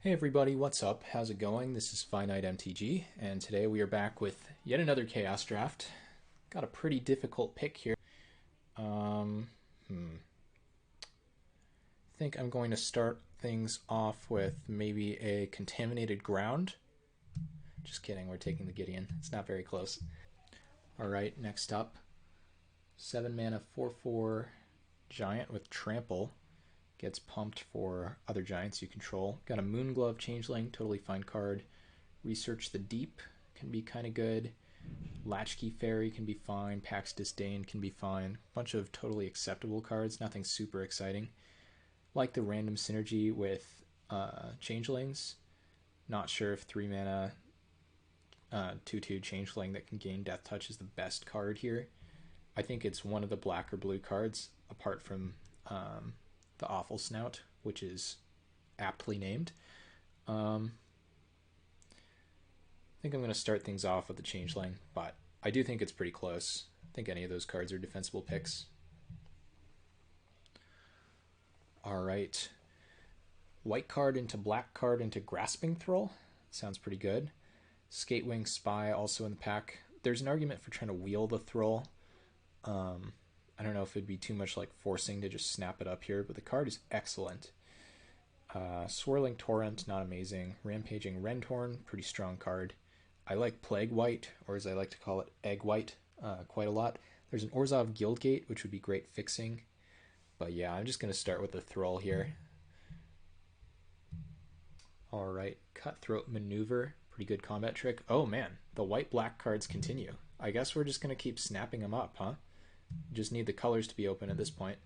Hey everybody, what's up? How's it going? This is Finite MTG, and today we are back with yet another Chaos Draft. Got a pretty difficult pick here. I think I'm going to start things off with maybe a Contaminated Ground. Just kidding, we're taking the Gideon. It's not very close. Alright, next up. 7 mana 4/4 Giant with Trample. Gets pumped for other giants you control. Got a Moonglove Changeling, totally fine card. Research the Deep can be kind of good. Latchkey Fairy can be fine. Pax Disdain can be fine. Bunch of totally acceptable cards, nothing super exciting. Like the random synergy with Changelings. Not sure if 3 mana 2/2 Changeling that can gain Death Touch is the best card here. I think it's one of the black or blue cards, apart from the Awful Snout, which is aptly named. I think I'm going to start things off with the Changeling, but I do think it's pretty close. I think any of those cards are defensible picks. Alright. White card into black card into Grasping Thrall. Sounds pretty good. Skatewing Spy also in the pack. There's an argument for trying to wheel the Thrall. I don't know if it'd be too much like forcing to just snap it up here, but the card is excellent. Swirling Torrent, not amazing. Rampaging Rentorn, pretty strong card. I like Plague White, or as I like to call it, Egg White, quite a lot. There's an Orzhov Guildgate, which would be great fixing. But yeah, I'm just going to start with the Thrall here. Alright, Cutthroat Maneuver, pretty good combat trick. Oh man, the white-black cards continue. I guess we're just going to keep snapping them up, huh? Just need the colors to be open at this point.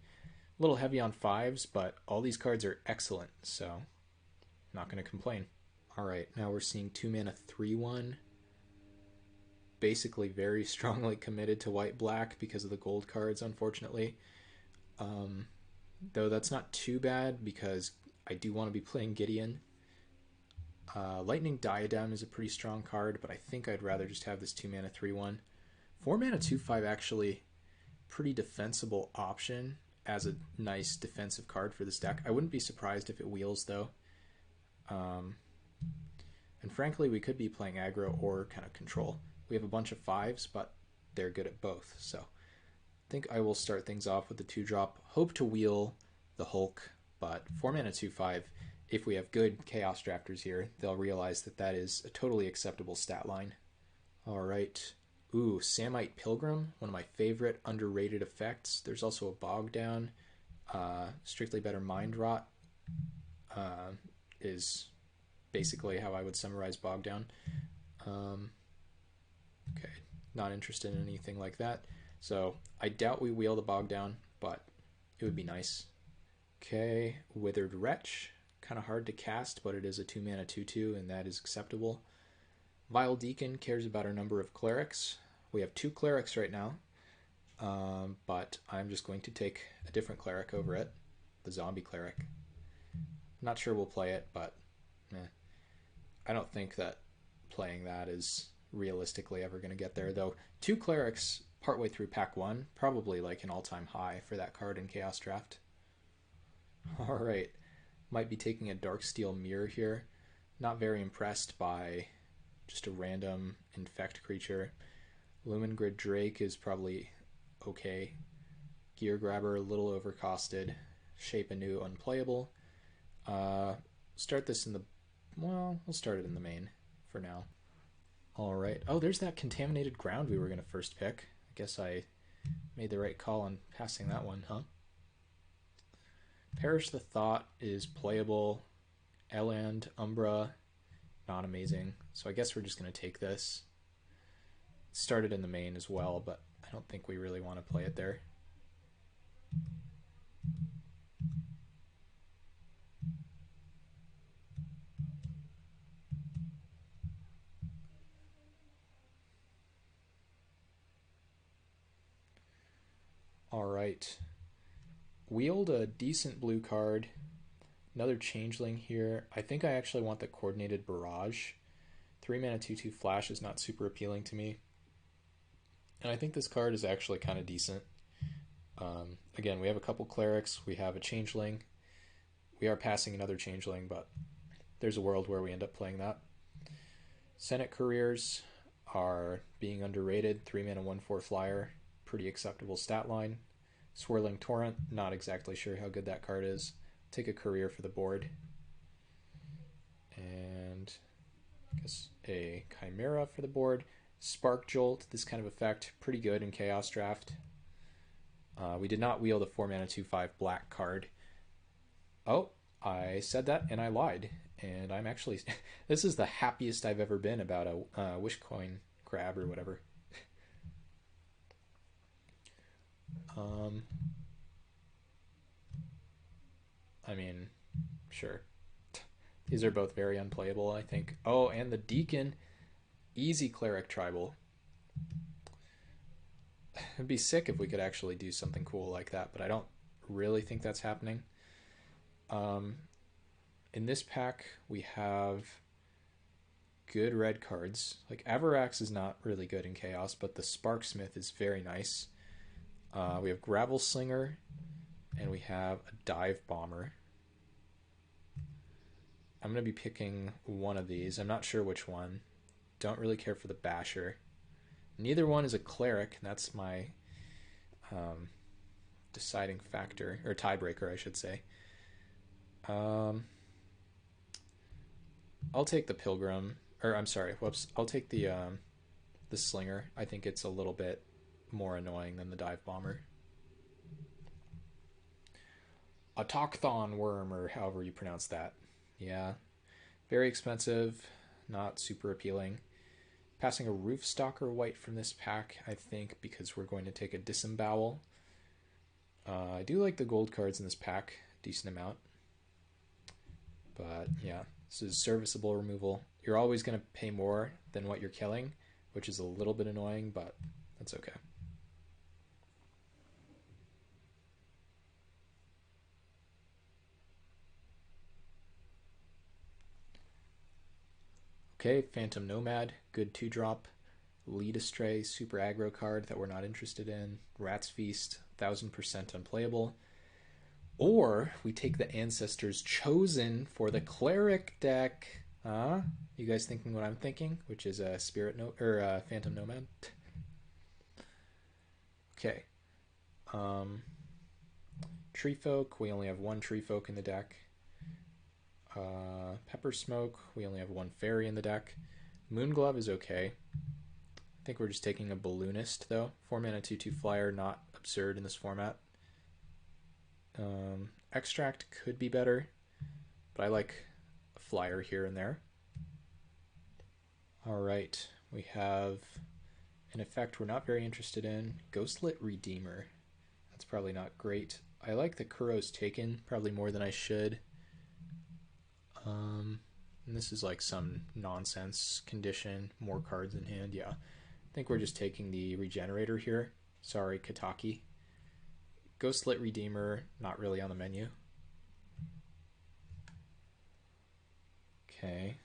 A little heavy on 5s, but all these cards are excellent, so not going to complain. Alright, now we're seeing 2 mana 3/1. Basically very strongly committed to white-black because of the gold cards, unfortunately. Though that's not too bad because I do want to be playing Gideon. Lightning Diadem is a pretty strong card, but I think I'd rather just have this 2 mana 3/1. 4 mana 2/5 actually pretty defensible option as a nice defensive card for this deck. I wouldn't be surprised if it wheels though. And frankly, we could be playing aggro or kind of control. We have a bunch of 5s, but they're good at both. So I think I will start things off with the 2-drop. Hope to wheel the Hulk, but 4 mana 2/5, if we have good Chaos Drafters here, they'll realize that that is a totally acceptable stat line. Alright. Ooh, Samite Pilgrim, one of my favorite underrated effects. There's also a Bog Down. Strictly Better Mind Rot is basically how I would summarize Bog Down. Okay, not interested in anything like that. So I doubt we wheel the Bog Down, but it would be nice. Okay, Withered Wretch. Kind of hard to cast, but it is a 2 mana 2/2, and that is acceptable. Vile Deacon cares about our number of clerics. We have 2 clerics right now, but I'm just going to take a different cleric over it, the zombie cleric. Not sure we'll play it, but I don't think that playing that is realistically ever going to get there, though 2 clerics partway through pack 1, probably like an all-time high for that card in Chaos Draft. Alright, might be taking a Darksteel Mirror here. Not very impressed by just a random infect creature. Lumengrid Drake is probably okay. Gear Grabber a little overcosted. Shape Anew unplayable. Start this in the... well, we'll start it in the main for now. Alright. Oh, there's that Contaminated Ground we were going to first pick. I guess I made the right call on passing that one, huh? Perish the Thought is playable. Eland, Umbra, not amazing. So I guess we're just going to take this. Started in the main as well, but I don't think we really want to play it there. Alright. Wheeled a decent blue card. Another Changeling here. I think I actually want the Coordinated Barrage. 3 mana 2/2 Flash is not super appealing to me. And I think this card is actually kind of decent. Again, we have a couple clerics, we have a Changeling. We are passing another Changeling, but there's a world where we end up playing that. Senate Couriers are being underrated. 3-mana, 1/4 flyer. Pretty acceptable stat line. Swirling Torrent, not exactly sure how good that card is. Take a Courier for the board. And I guess a Chimera for the board. Spark Jolt, this kind of effect, pretty good in Chaos Draft. We did not wield a 4-mana 2/5 black card. Oh, I said that and I lied. And I'm actually... this is the happiest I've ever been about a Wishcoin grab or whatever. I mean, sure. These are both very unplayable, I think. Oh, and the Deacon. Easy Cleric Tribal. It'd be sick if we could actually do something cool like that, but I don't really think that's happening. In this pack, we have good red cards. Like, Avarax is not really good in Chaos, but the Sparksmith is very nice. We have Gravel Slinger, and we have a Dive Bomber. I'm going to be picking one of these. I'm not sure which one. Don't really care for the Basher. Neither one is a Cleric, and that's my deciding factor, or tiebreaker, I should say. I'll take the Pilgrim, or I'm sorry, whoops. I'll take the Slinger. I think it's a little bit more annoying than the Dive Bomber. A Tokthon Worm, or however you pronounce that. Yeah, very expensive, not super appealing. Passing a Roofstalker white from this pack, I think, because we're going to take a Disembowel. I do like the gold cards in this pack, decent amount. But yeah, this is serviceable removal. You're always going to pay more than what you're killing, which is a little bit annoying, but that's okay. Okay, Phantom Nomad, good 2-drop. Lead Astray, super aggro card that we're not interested in. Rat's Feast, 1000% unplayable. Or we take the Ancestors Chosen for the Cleric deck. You guys thinking what I'm thinking? Which is a Phantom Nomad. Okay. Tree Folk, we only have one Tree Folk in the deck. Pepper Smoke, we only have one Fairy in the deck. Moonglove is okay. I think we're just taking a Balloonist, though. 4-mana 2/2 flyer, not absurd in this format. Extract could be better, but I like a flyer here and there. Alright, we have an effect we're not very interested in. Ghostlit Redeemer. That's probably not great. I like the Kuro's Taken, probably more than I should. And this is like some nonsense condition, more cards in hand. Yeah, I think we're just taking the Regenerator here. Sorry, Kataki. Ghostlit Redeemer, not really on the menu. Okay,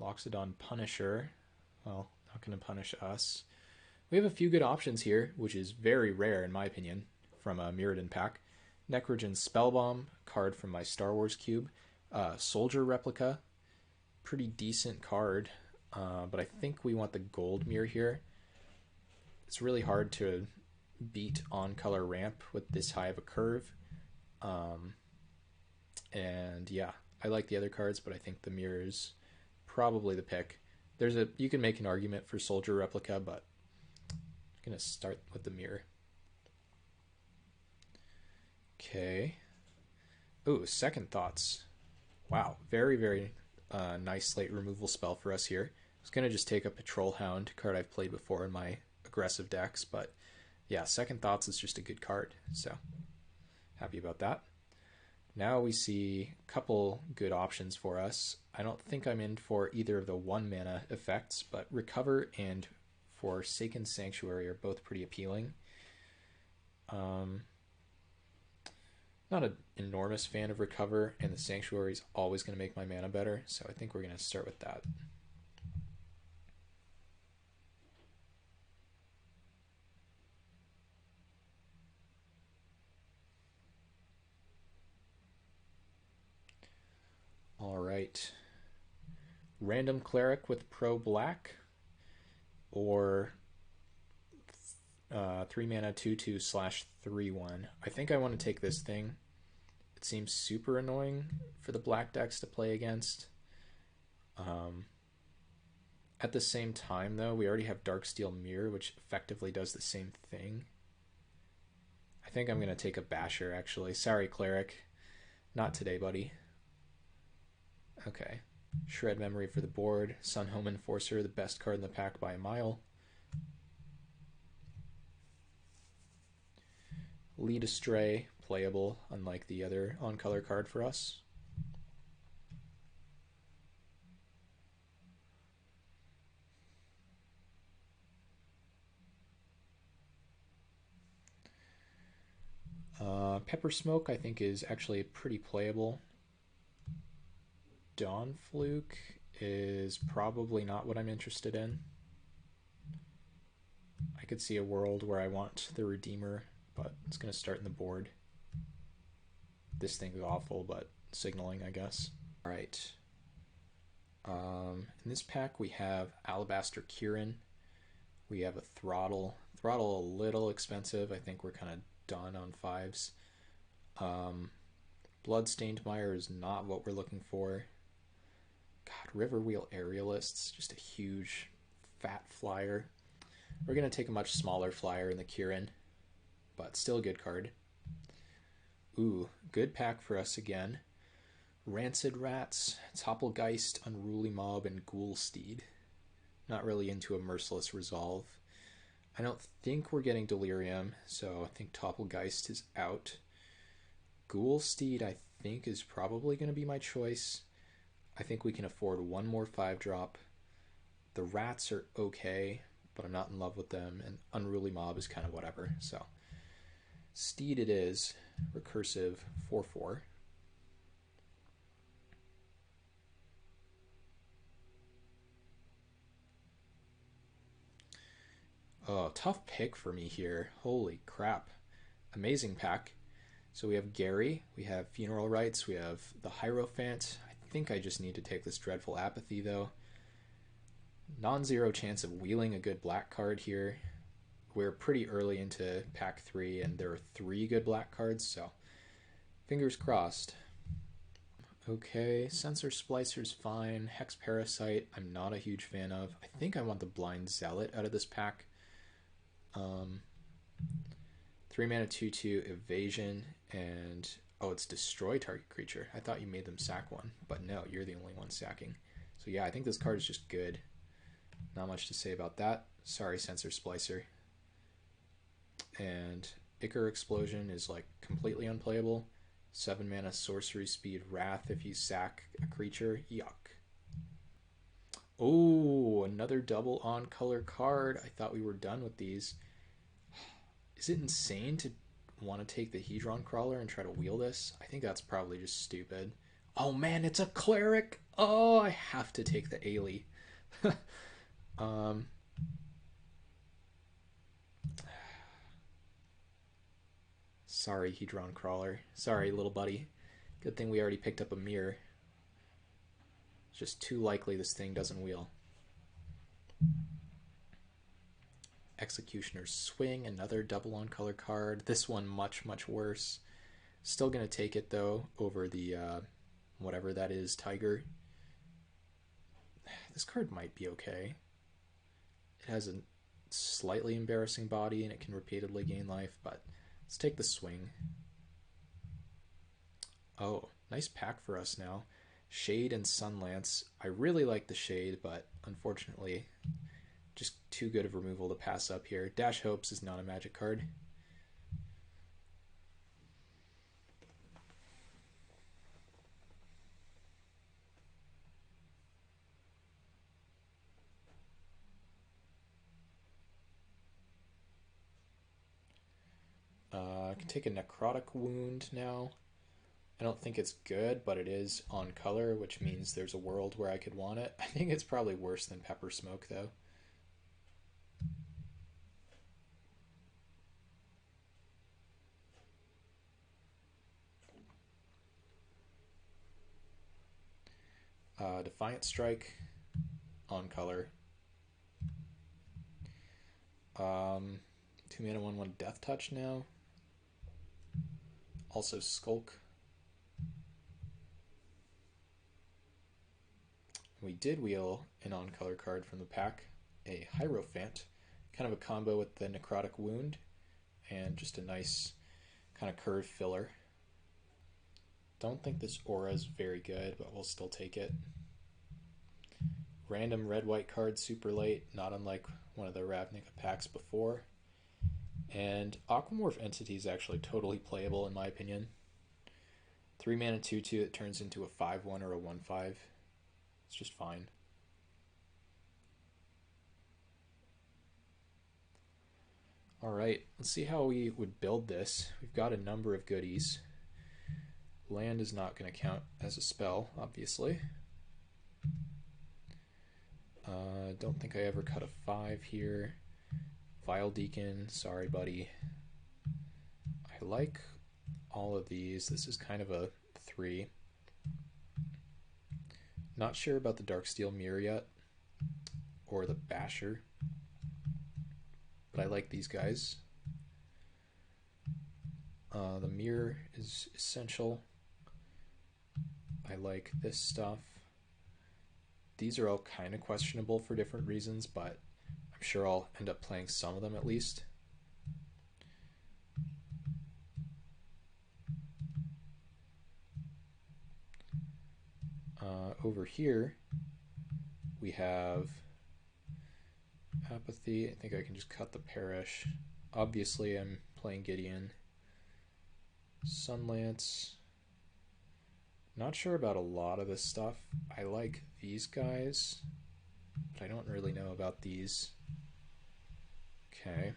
Loxodon Punisher. Well, not going to punish us. We have a few good options here, which is very rare in my opinion, from a Mirrodin pack. Necrogen Spellbomb, card from my Star Wars cube. Soldier Replica, pretty decent card, but I think we want the gold mirror here. It's really hard to beat on color ramp with this high of a curve. And yeah, I like the other cards, but I think the mirror is probably the pick. You can make an argument for Soldier Replica, but I'm gonna start with the mirror. Okay. Ooh, Second Thoughts. Wow, very, very nice slate removal spell for us here. I was going to just take a Patrol Hound, card I've played before in my aggressive decks, but yeah, Second Thoughts is just a good card, so happy about that. Now we see a couple good options for us. I don't think I'm in for either of the 1-mana effects, but Recover and Forsaken Sanctuary are both pretty appealing. Not an enormous fan of Recover, and the Sanctuary is always going to make my mana better, so I think we're going to start with that. All right. Random Cleric with Pro Black, or 3 mana 2/2 / 3/1. I think I want to take this thing. It seems super annoying for the black decks to play against. At the same time, though, we already have Darksteel Mirror, which effectively does the same thing. I think I'm going to take a Basher, actually. Sorry, Cleric. Not today, buddy. Okay. Shred Memory for the board. Sunhome Enforcer, the best card in the pack by a mile. Lead Astray, playable, unlike the other on-color card for us. Pepper Smoke, I think, is actually pretty playable. Dawn Fluke is probably not what I'm interested in. I could see a world where I want the Redeemer, but it's going to start in the board. This thing's awful, but signaling, I guess. All right. In this pack, we have Alabaster Kirin. We have a Throttle. Throttle a little expensive. I think we're kind of done on 5s. Bloodstained Mire is not what we're looking for. God, Riverwheel Aerialists, just a huge fat flyer. We're going to take a much smaller flyer in the Kirin, but still a good card. Ooh, good pack for us again. Rancid Rats, Topplegeist, Unruly Mob, and Ghoulsteed. Not really into a Merciless Resolve. I don't think we're getting Delirium, so I think Topplegeist is out. Ghoulsteed, I think, is probably going to be my choice. I think we can afford one more 5-drop. The Rats are okay, but I'm not in love with them, and Unruly Mob is kind of whatever. So, Steed it is. Recursive 4/4. Oh, tough pick for me here. Holy crap. Amazing pack. So we have Gary, we have Funeral Rites, we have the Hierophant. I think I just need to take this Dreadful Apathy, though. Non-zero chance of wheeling a good black card here. We're pretty early into pack 3, and there are 3 good black cards, so fingers crossed. Okay, Sensor Splicer's fine. Hex Parasite, I'm not a huge fan of. I think I want the Blind Zealot out of this pack. 3 mana 2/2 Evasion, and oh, it's Destroy target creature. I thought you made them sack one, but no, you're the only one sacking. So yeah, I think this card is just good. Not much to say about that. Sorry, Sensor Splicer. And Ichor Explosion is like completely unplayable. 7 mana Sorcery Speed Wrath if you sack a creature. Yuck. Oh, another double on color card. I thought we were done with these. Is it insane to want to take the Hedron Crawler and try to wheel this? I think that's probably just stupid. Oh man, it's a Cleric! Oh, I have to take the Ailey. Sorry, Hedron Crawler. Sorry, little buddy. Good thing we already picked up a mirror. It's just too likely this thing doesn't wheel. Executioner's Swing, another double on color card. This one much, much worse. Still going to take it, though, over the whatever that is, Tiger. This card might be okay. It has a slightly embarrassing body, and it can repeatedly gain life, but let's take the swing. Oh, nice pack for us now. Shade and Sunlance. I really like the Shade, but unfortunately, just too good of removal to pass up here. Dash Hopes is not a magic card. I can take a Necrotic Wound now. I don't think it's good, but it is on color, which means there's a world where I could want it. I think it's probably worse than Pepper Smoke, though. Defiant Strike on color. 2 mana, 1/1 Death Touch now. Also Skulk. We did wheel an on-color card from the pack, a Hierophant, kind of a combo with the Necrotic Wound, and just a nice kind of curve filler. Don't think this aura is very good, but we'll still take it. Random red-white card super late, not unlike one of the Ravnica packs before. And Aquamorph Entity is actually totally playable in my opinion. 3 mana 2/2 that turns into a 5/1 or a 1/5. It's just fine. Alright, let's see how we would build this. We've got a number of goodies. Land is not going to count as a spell, obviously. Don't think I ever cut a 5 here. Vile Deacon, sorry buddy. I like all of these. This is kind of a 3. Not sure about the Darksteel Mirror yet, or the Basher, but I like these guys. The Mirror is essential. I like this stuff. These are all kind of questionable for different reasons, but I'm sure I'll end up playing some of them at least. Over here, we have Apathy. I think I can just cut the Perish. Obviously, I'm playing Gideon. Sunlance. Not sure about a lot of this stuff. I like these guys, but I don't really know about these. Okay.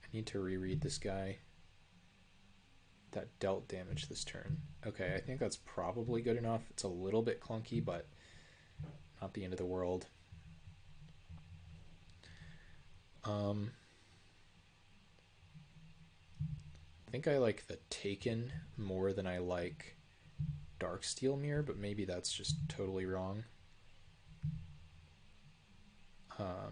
I need to reread this guy. That dealt damage this turn. Okay, I think that's probably good enough. It's a little bit clunky, but not the end of the world. I think I like the Taken more than I like Darksteel Mirror, but maybe that's just totally wrong. I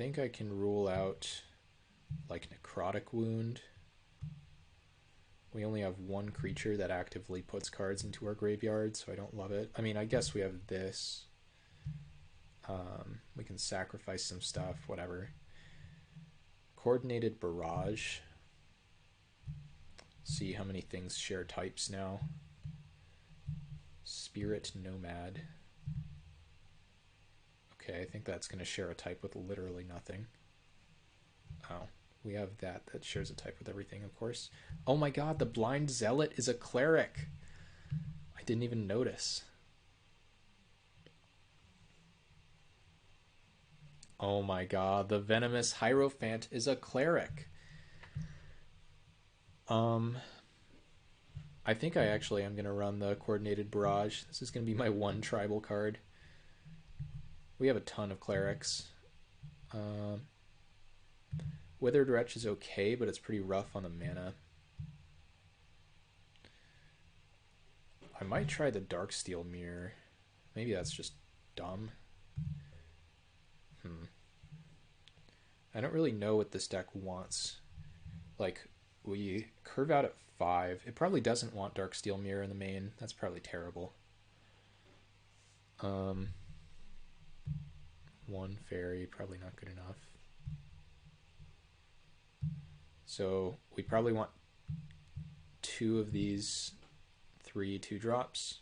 think I can rule out like Necrotic Wound. We only have one creature that actively puts cards into our graveyard, so I don't love it. I mean, I guess we have this. We can sacrifice some stuff, whatever. Coordinated Barrage. See how many things share types now. Spirit Nomad. Okay, I think that's going to share a type with literally nothing. Oh, we have that shares a type with everything, of course. Oh my god, the Blind Zealot is a cleric. I didn't even notice. Oh my god, the Venomous Hierophant is a cleric. I think I actually am going to run the Coordinated Barrage. This is going to be my one tribal card. We have a ton of clerics. Withered Wretch is okay, but it's pretty rough on the mana. I might try the Darksteel Mirror. Maybe that's just dumb. I don't really know what this deck wants. Like, we curve out at 5. It probably doesn't want Darksteel Mirror in the main. That's probably terrible. 1 fairy, probably not good enough. So we probably want 2 of these 3 2-drops.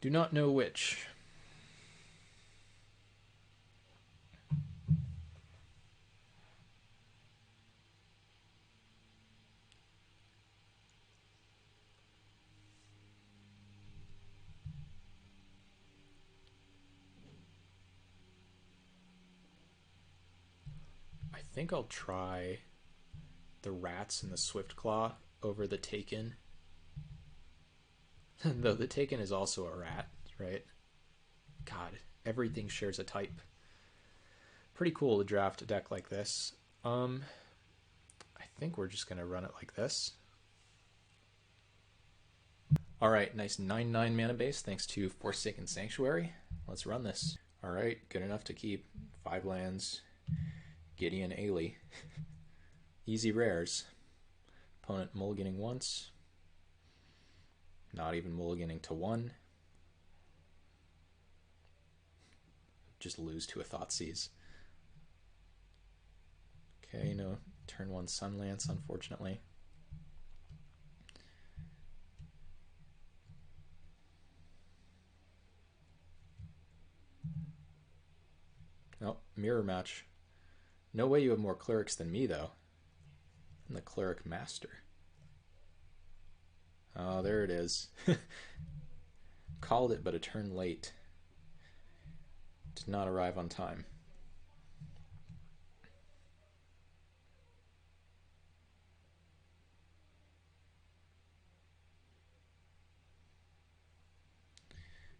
Do not know which. I think I'll try the rats and the Swiftclaw over the Taken. Though the Taken is also a rat, right? God, everything shares a type. Pretty cool to draft a deck like this. I think we're just going to run it like this. Alright, nice 9/9 mana base thanks to Forsaken Sanctuary. Let's run this. Alright, good enough to keep 5 lands. Gideon Ailey. Easy rares. Opponent mulliganing once. Not even mulliganing to 1. Just lose to a Thoughtseize. Okay, no turn 1 Sunlance, unfortunately. Oh, mirror match. No way you have more clerics than me, though. I'm the cleric master. Oh, there it is. Called it, but a turn late. Did not arrive on time.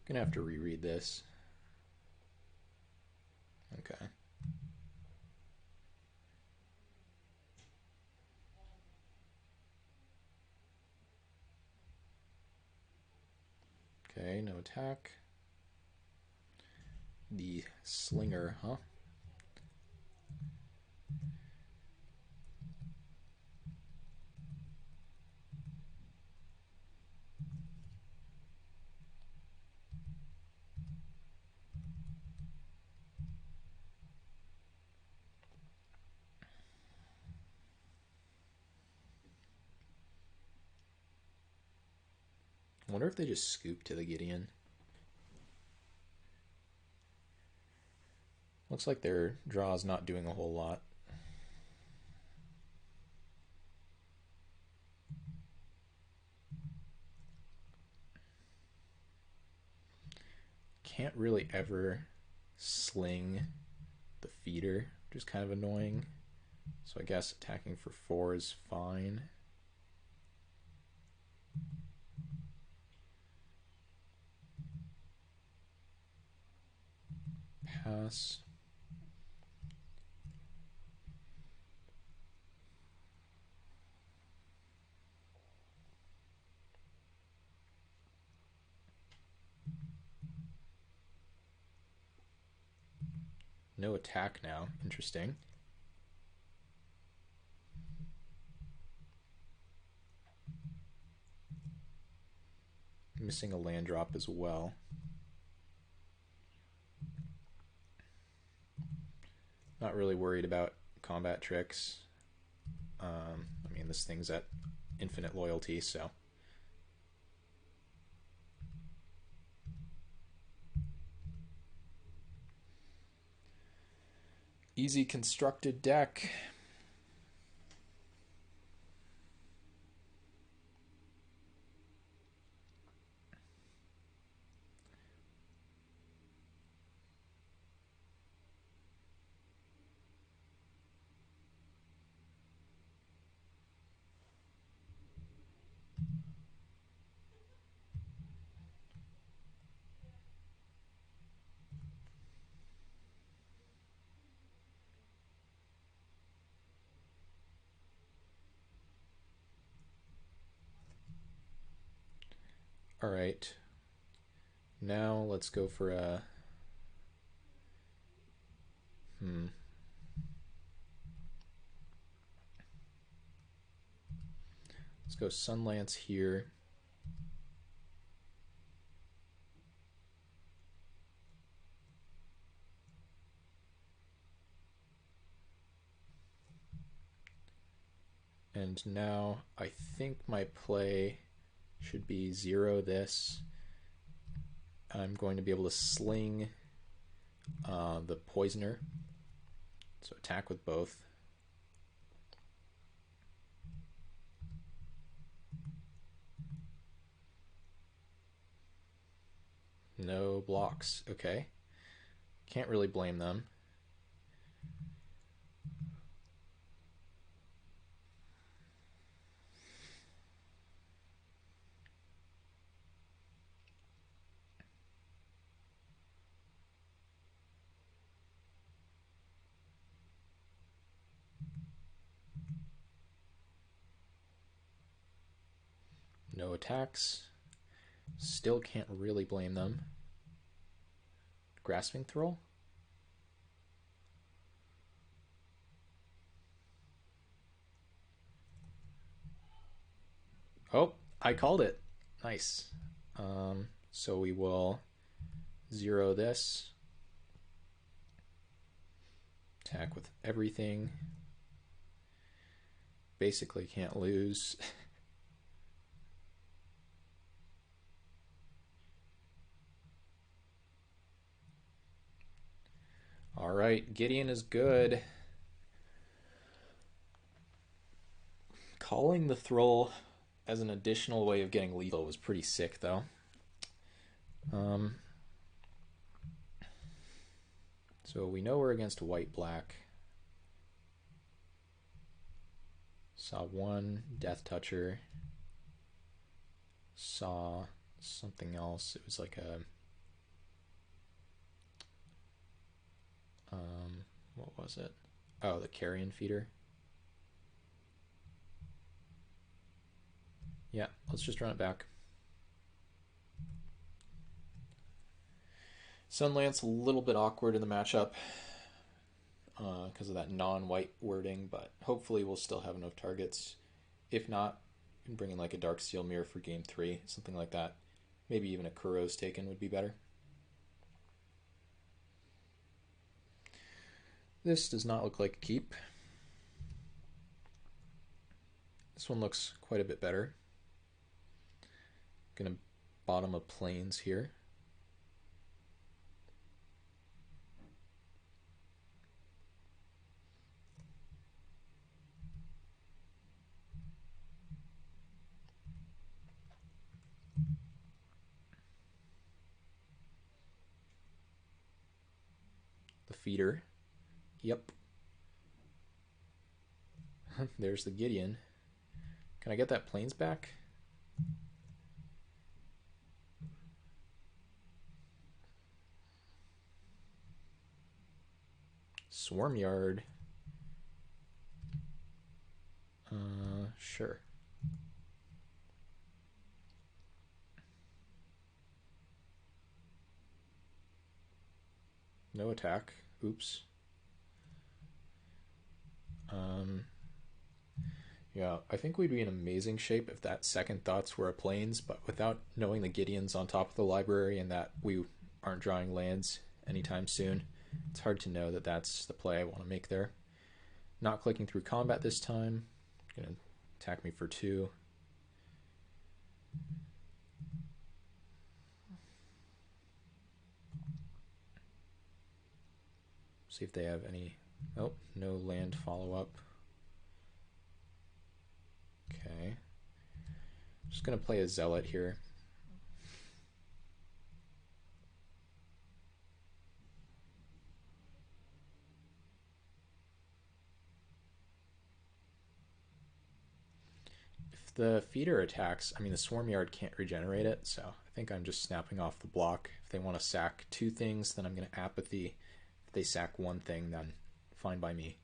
Gonna have to reread this. Okay. Okay, no attack. The Slinger, huh? I wonder if they just scoop to the Gideon. Looks like their draw's not doing a whole lot. Can't really ever sling the feeder, which is kind of annoying. So I guess attacking for 4 is fine. Pass. No attack now. Interesting. Missing a land drop as well. Not really worried about combat tricks. I mean, this thing's at infinite loyalty, so. Easy constructed deck. All right. Now let's go for a Let's go Sunlance here. And now I think my play should be 0 this. I'm going to be able to sling the Poisoner. So attack with both. No blocks. Okay. Can't really blame them. no attacks. Still can't really blame them. Grasping Thrall? Oh, I called it. Nice. So we will 0 this. Attack with everything. Basically can't lose. All right, Gideon is good. Calling the Thrall as an additional way of getting lethal was pretty sick, though. So we know we're against white-black. Saw one Death Toucher. Saw something else. It was like a... what was it? Oh, the Carrion Feeder. Yeah, let's just run it back. Sunlance a little bit awkward in the matchup because of that non-white wording, but hopefully we'll still have enough targets. If not, we can bring in like a Darksteel Mirror for game 3, something like that. Maybe even a Kuro's Taken would be better. This does not look like a keep. This one looks quite a bit better. Gonna bottom of Plains here. The feeder. Yep. There's the Gideon. Can I get that Plains back? Swarmyard. Sure. No attack. Oops. Yeah, I think we'd be in amazing shape if that second thoughts were a Plains, but without knowing the Gideon's on top of the library and that we aren't drawing lands anytime soon, it's hard to know that that's the play I want to make there. Not clicking through combat this time. Gonna attack me for 2. See if they have any... Oh, no land follow-up. Okay. Just gonna play a Zealot here. If the feeder attacks, I mean the Swarmyard can't regenerate it, so I think I'm just snapping off the block. If they want to sack 2 things, then I'm gonna Apathy. If they sack 1 thing, then fine by me.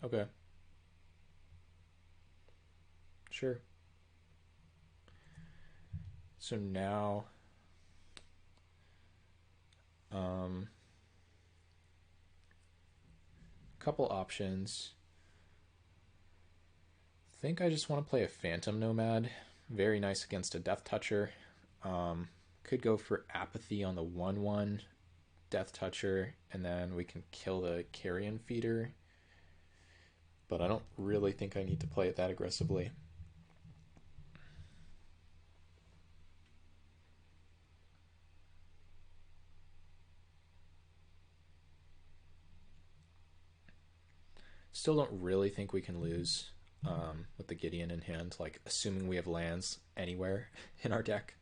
Okay. Sure. So now... couple options. I think I just want to play a Phantom Nomad. Very nice against a Death Toucher. Could go for Apathy on the 1/1 Death Toucher, and then we can kill the Carrion Feeder. But I don't really think I need to play it that aggressively. Still don't really think we can lose with the Gideon in hand, like assuming we have lands anywhere in our deck.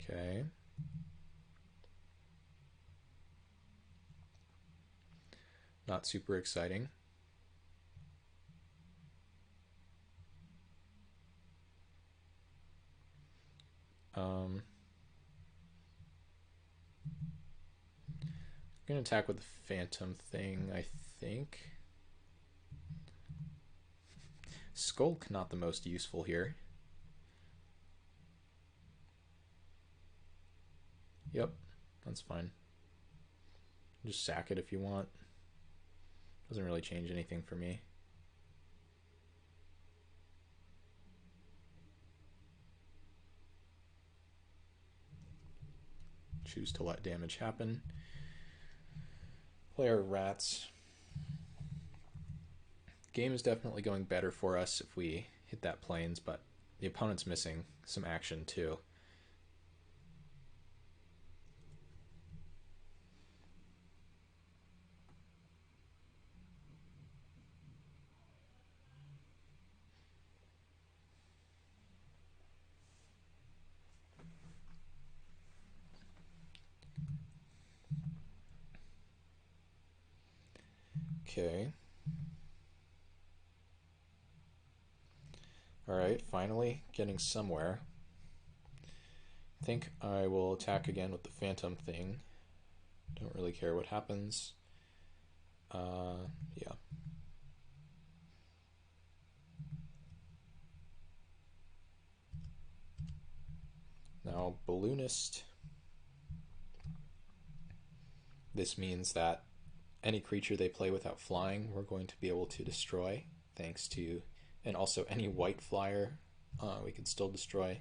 Okay. Not super exciting. I'm gonna attack with the Phantom thing, I think. Skulk, not the most useful here. Yep, that's fine. Just sack it if you want. Doesn't really change anything for me. Choose to let damage happen. Play our rats. Game is definitely going better for us if we hit that plains, but the opponent's missing some action too. Okay. Alright, finally getting somewhere. I think I will attack again with the Phantom thing. Don't really care what happens. Yeah. Now, Balloonist. This means that any creature they play without flying, we're going to be able to destroy, thanks to, and also any white flyer we can still destroy.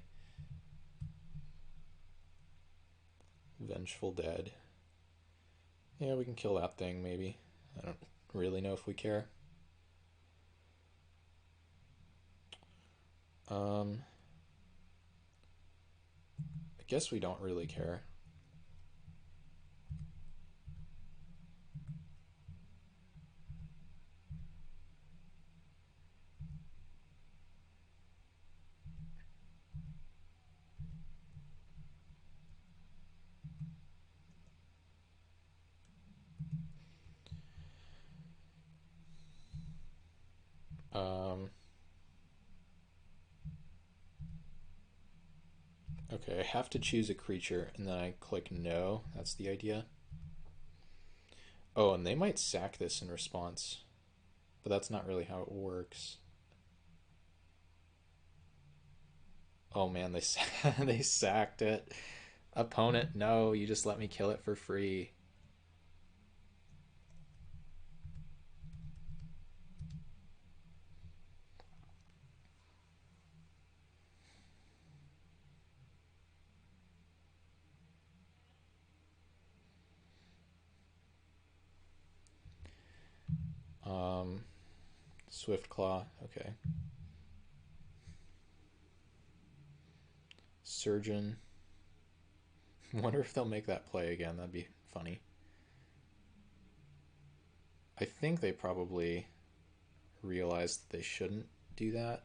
Vengeful Dead. Yeah, we can kill that thing, maybe. I don't really know if we care. I guess we don't really care. Okay, I have to choose a creature, and then I click no. That's the idea. Oh, and they might sack this in response, but that's not really how it works. Oh man, they they sacked it. Opponent, no, you just let me kill it for free. Swift Claw, okay. Surgeon. Wonder if they'll make that play again. That'd be funny. I think they probably realized that they shouldn't do that.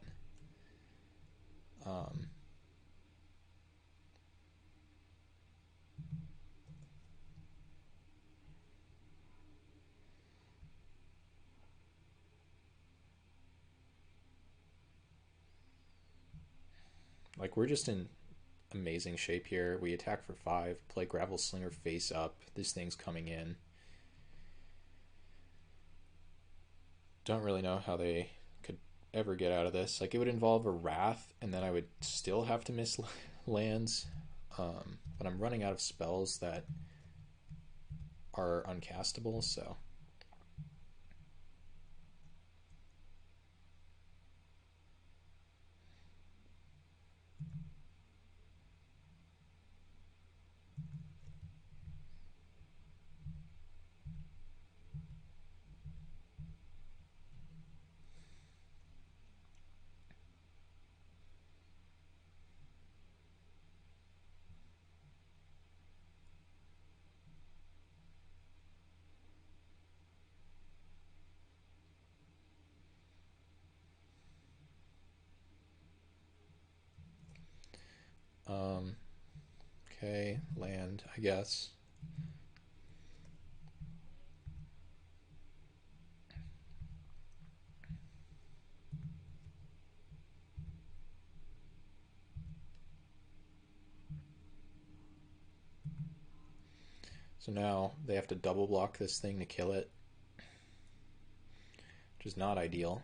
Like, we're just in amazing shape here. We attack for 5, play Gravel Slinger face up. This thing's coming in. Don't really know how they could ever get out of this. Like, it would involve a Wrath, and then I would still have to miss lands. But I'm running out of spells that are uncastable, so. Okay, land, I guess. So now they have to double block this thing to kill it, which is not ideal.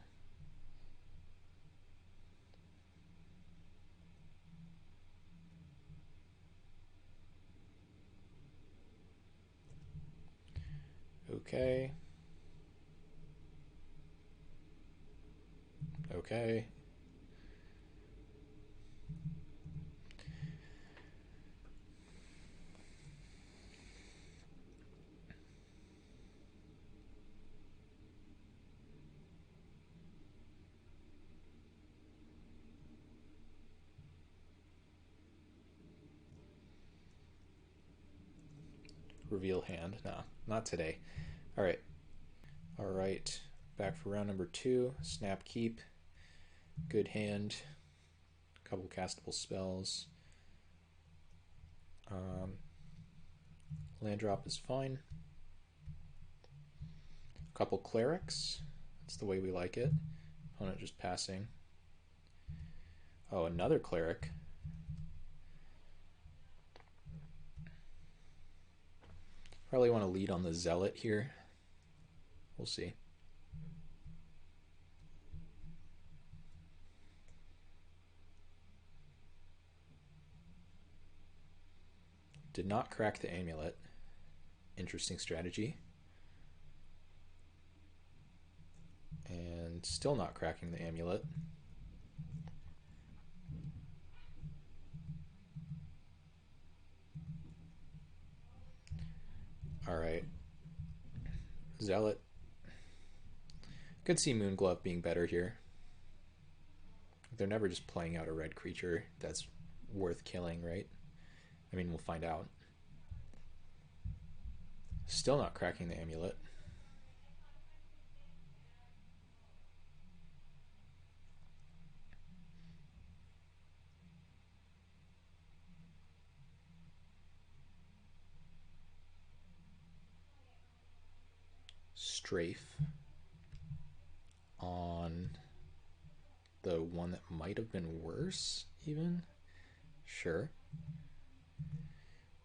Okay. Okay. Reveal hand. No, not today. All right. All right. Back for round number 2. Snap keep. Good hand. Couple castable spells. Land drop is fine. Couple clerics. That's the way we like it. Opponent just passing. Oh, another cleric. Probably want to lead on the zealot here. We'll see. Did not crack the amulet. Interesting strategy. And still not cracking the amulet. All right. Zealot. Could see Moonglove being better here. They're never just playing out a red creature that's worth killing, right? I mean, we'll find out. Still not cracking the amulet. Strafe on the one that might have been worse, even. Sure.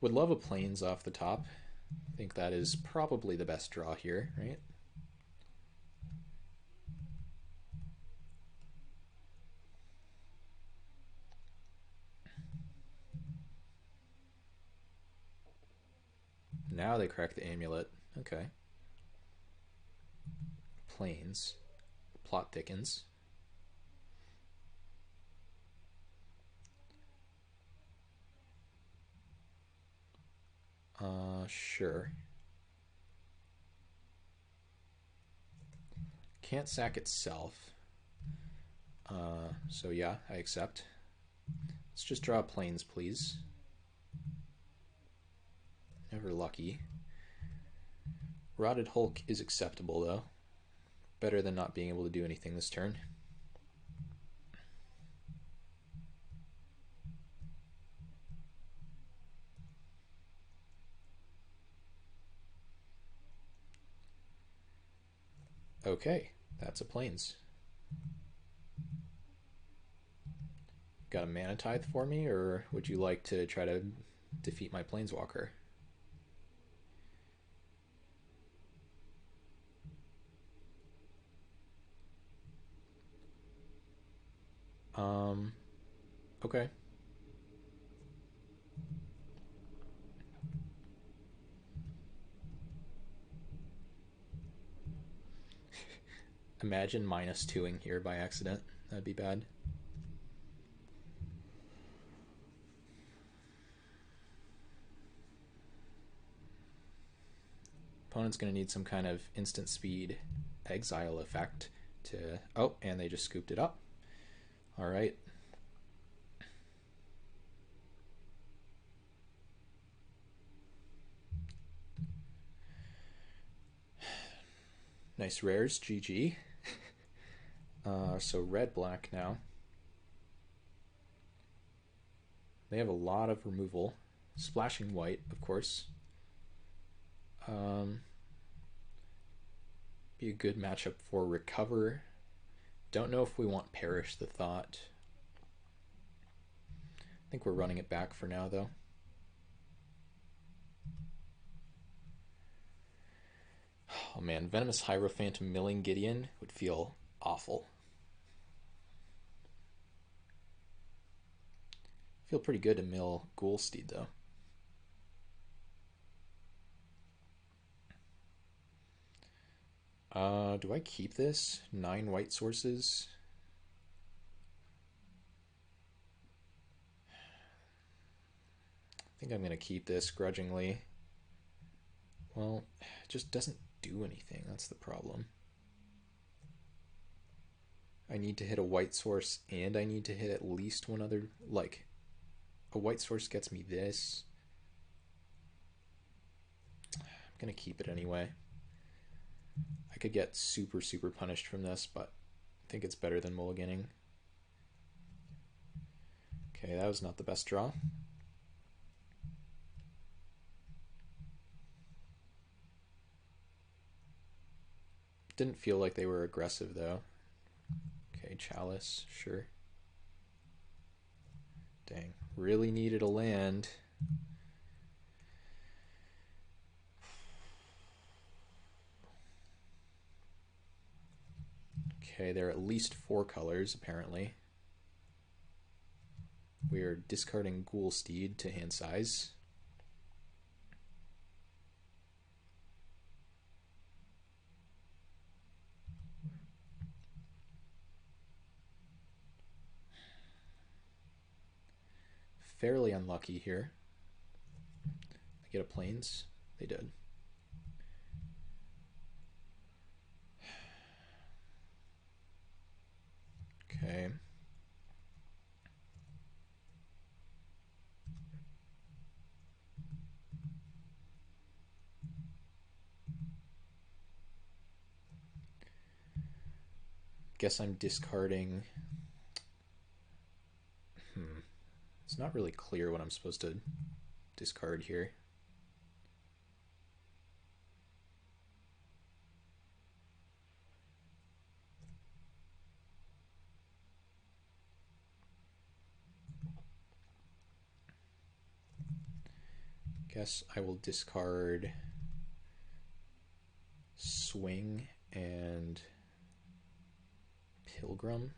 Would love a plains off the top. I think that is probably the best draw here, right? Now they crack the amulet. Okay. Plains. Plot thickens. Sure. Can't sack itself. So yeah, I accept. Let's just draw plains, please. Never lucky. Rotted Hulk is acceptable, though. Better than not being able to do anything this turn. Okay, that's a plains. Got a mana tithe for me, or would you like to try to defeat my planeswalker? Okay. Imagine -2ing here by accident. That'd be bad. Opponent's going to need some kind of instant speed exile effect to... Oh, and they just scooped it up. All right. Nice rares, GG. So red-black now. They have a lot of removal. Splashing White, of course. Be a good matchup for Recover. Don't know if we want Perish the Thought. I think we're running it back for now, though. Oh man, Venomous Hierophant milling Gideon would feel awful. Feel pretty good to mill Ghoulsteed, though. Do I keep this? 9 white sources. I think I'm going to keep this grudgingly. Well, it just doesn't do anything. That's the problem. I need to hit a white source and I need to hit at least one other, like, a white source gets me this. I'm going to keep it anyway. I could get super, super punished from this, but I think it's better than mulliganing. Okay, that was not the best draw. Didn't feel like they were aggressive, though. Okay, Chalice, sure. Dang, really needed a land. Okay, there are at least 4 colors, apparently. We are discarding Ghoulsteed to hand size. Fairly unlucky here. I get a Plains? They did. Okay. Guess I'm discarding. It's not really clear what I'm supposed to discard here. Guess I will discard Swing and Pilgrim.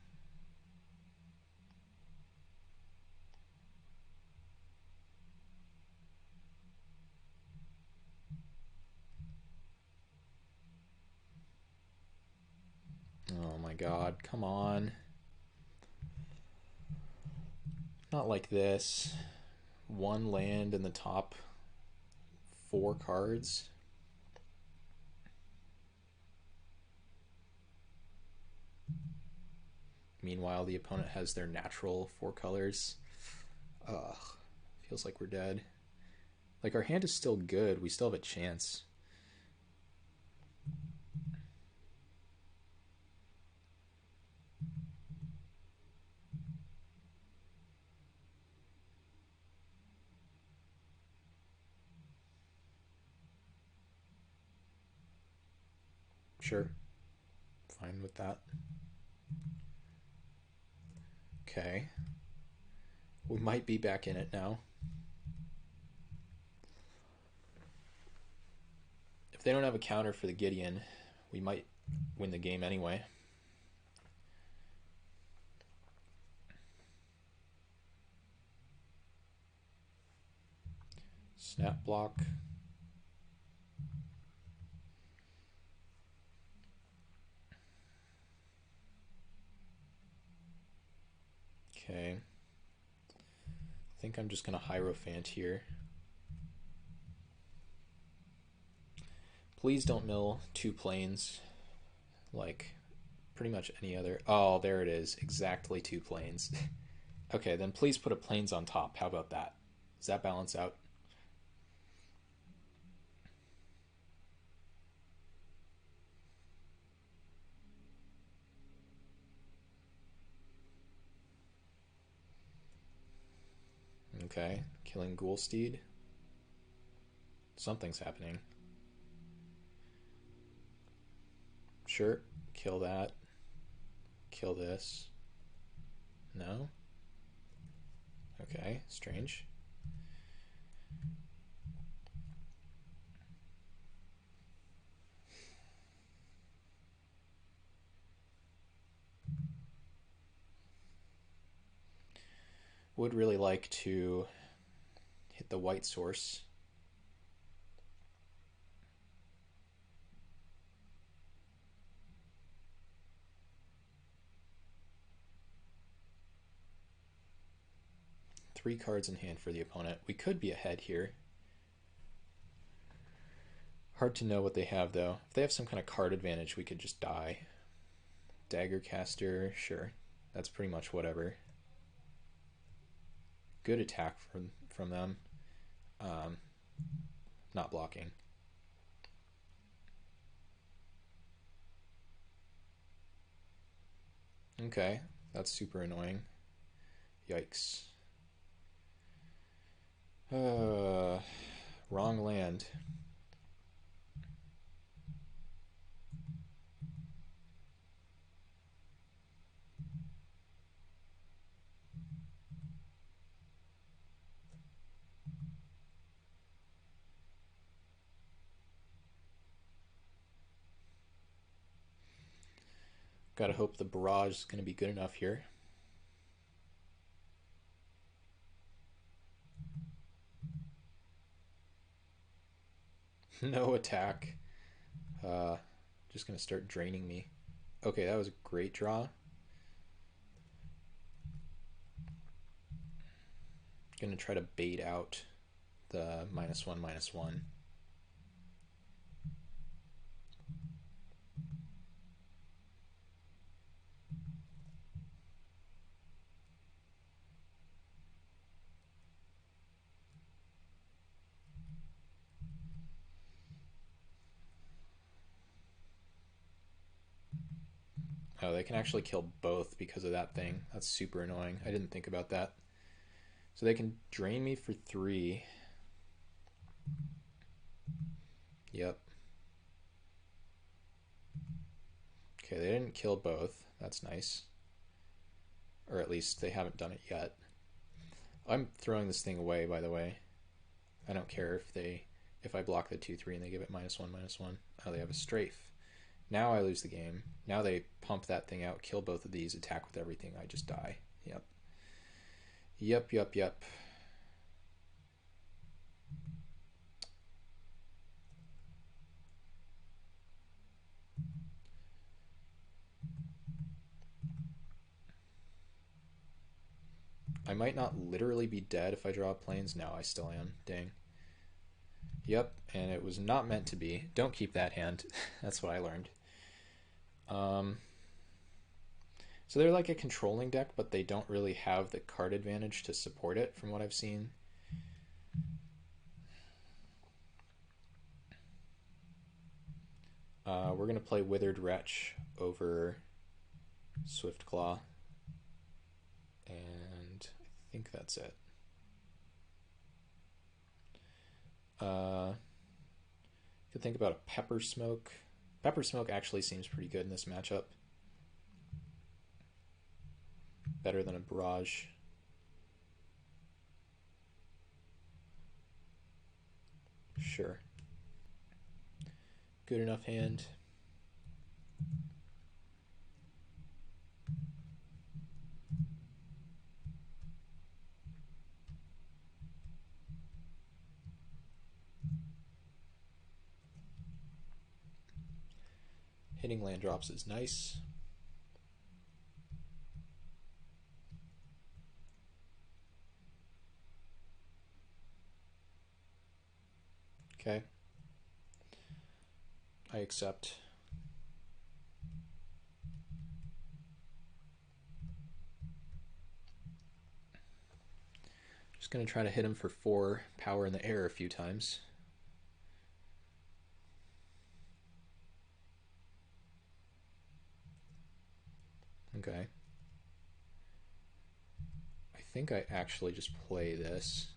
Oh my god, come on. Not like this. 1 land in the top 4 cards. Meanwhile, the opponent has their natural 4 colors. Ugh, feels like we're dead. Like, our hand is still good. We still have a chance. Sure. Fine with that. Okay. We might be back in it now. If they don't have a counter for the Gideon, we might win the game anyway. Snap block. Okay. I think I'm just going to Hierophant here. Please don't mill 2 planes like pretty much any other. Oh, there it is. Exactly 2 planes. Okay, then please put a planes on top. How about that? Does that balance out? Okay, killing Ghoulsteed. Something's happening. Sure, kill that. Kill this. No? Okay, strange. Would really like to hit the white source. Three cards in hand for the opponent. We could be ahead here. Hard to know what they have, though. If they have some kind of card advantage, we could just die. Daggercaster, sure. That's pretty much whatever. Good attack from them. Not blocking. Okay, that's super annoying. Yikes. Wrong land. Gotta hope the barrage is gonna be good enough here. No attack. Just gonna start draining me. Okay, that was a great draw. Gonna try to bait out the -1/-1. Oh, they can actually kill both because of that thing. That's super annoying. I didn't think about that. So they can drain me for 3. Yep. Okay, they didn't kill both. That's nice. Or at least they haven't done it yet. I'm throwing this thing away, by the way. I don't care if I block the 2/3 and they give it -1/-1. Oh, they have a strafe. Now I lose the game. Now they pump that thing out, kill both of these, attack with everything. I just die. Yep. Yep. I might not literally be dead if I draw planes. No, I still am. Dang. Yep, and it was not meant to be. Don't keep that hand. That's what I learned. So they're like a controlling deck, but they don't really have the card advantage to support it from what I've seen. We're going to play Withered Wretch over Swiftclaw. And I think that's it. Could think about a Pepper Smoke. Pepper Smoke actually seems pretty good in this matchup. Better than a Barrage. Sure. Good enough hand. Hitting land drops is nice. Okay. I accept. Just going to try to hit him for 4 power in the air a few times. Okay. I think I actually just play this.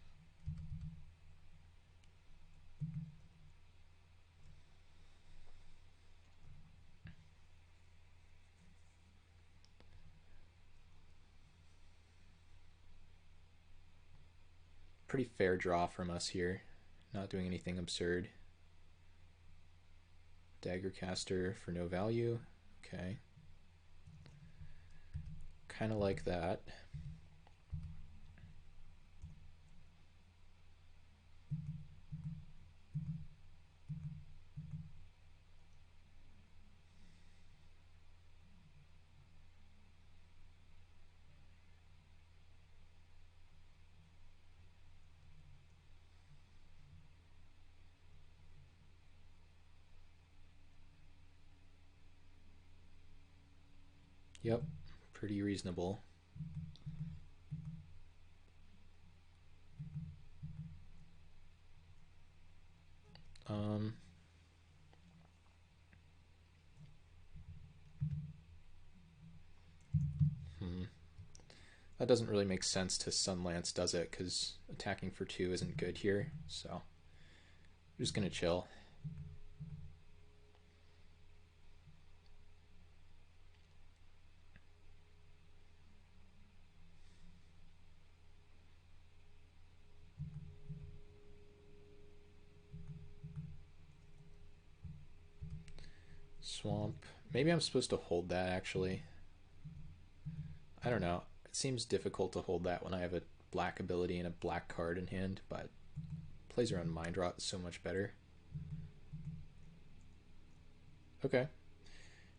Pretty fair draw from us here. Not doing anything absurd. Daggercaster for no value. Okay. Kind of like that. Yep, pretty reasonable. That doesn't really make sense to Sunlance, does it? Because attacking for 2 isn't good here, so I'm just gonna chill. Swamp. Maybe I'm supposed to hold that, actually. I don't know. It seems difficult to hold that when I have a black ability and a black card in hand, but plays around Mind Rot so much better. Okay.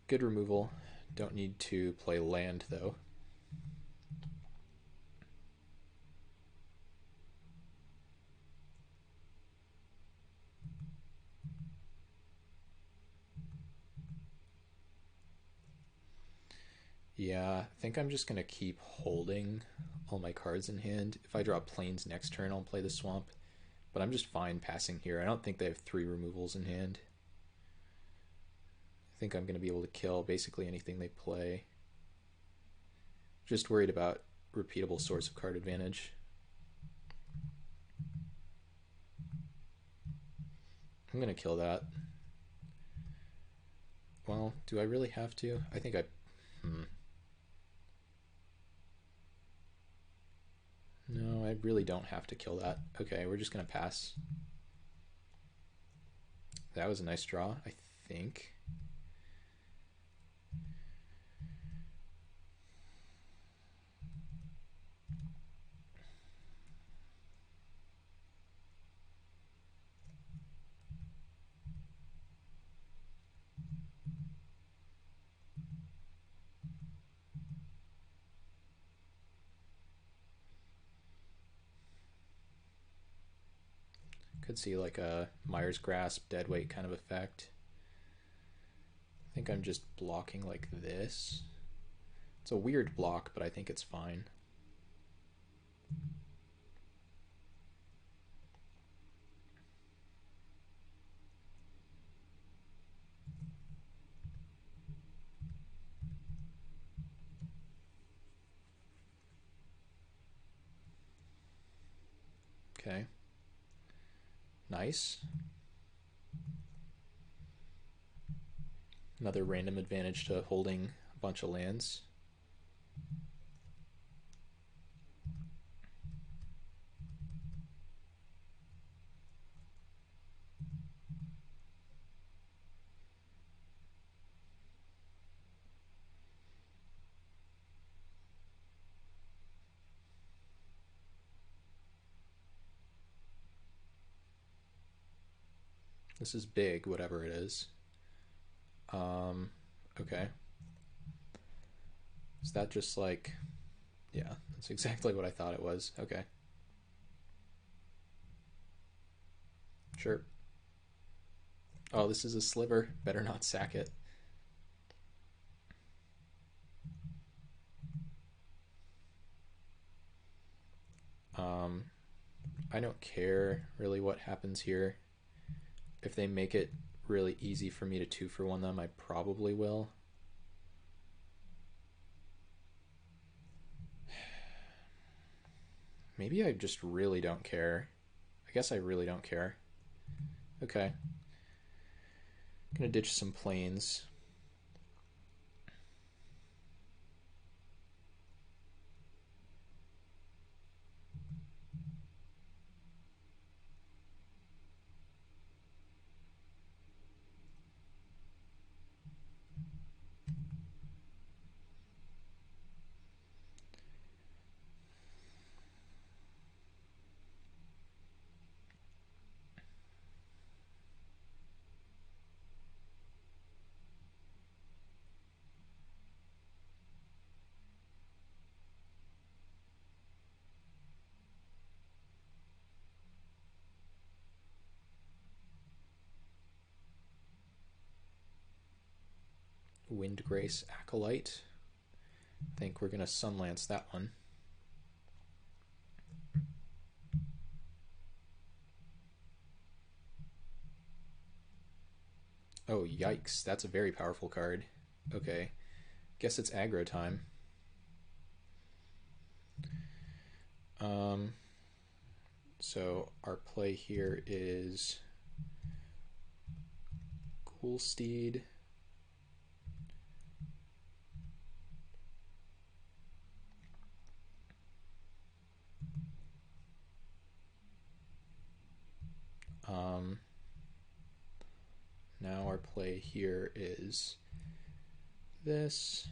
Good removal. Don't need to play land, though. Yeah, I think I'm just going to keep holding all my cards in hand. If I draw Plains next turn, I'll play the Swamp. But I'm just fine passing here. I don't think they have 3 removals in hand. I think I'm going to be able to kill basically anything they play. Just worried about repeatable source of card advantage. I'm going to kill that. Well, do I really have to? I think I... No, I really don't have to kill that. Okay, we're just going to pass. That was a nice draw, I think. Could see like a Myers Grasp, Deadweight kind of effect. I think I'm just blocking like this. It's a weird block, but I think it's fine. Okay. Nice. Another random advantage to holding a bunch of lands. This is big, whatever it is. Okay. Is that just like... Yeah, that's exactly what I thought it was. Okay. Sure. Oh, this is a sliver. Better not sack it. I don't care really what happens here. If they make it really easy for me to 2-for-1 them, I probably will. Maybe I just really don't care. I guess I really don't care. Okay. Gonna ditch some planes. Windgrace Acolyte. I think we're gonna Sunlance that one. Oh, yikes. That's a very powerful card. Okay. Guess it's aggro time. So our play here is Ghoulsteed. Now our play here is this.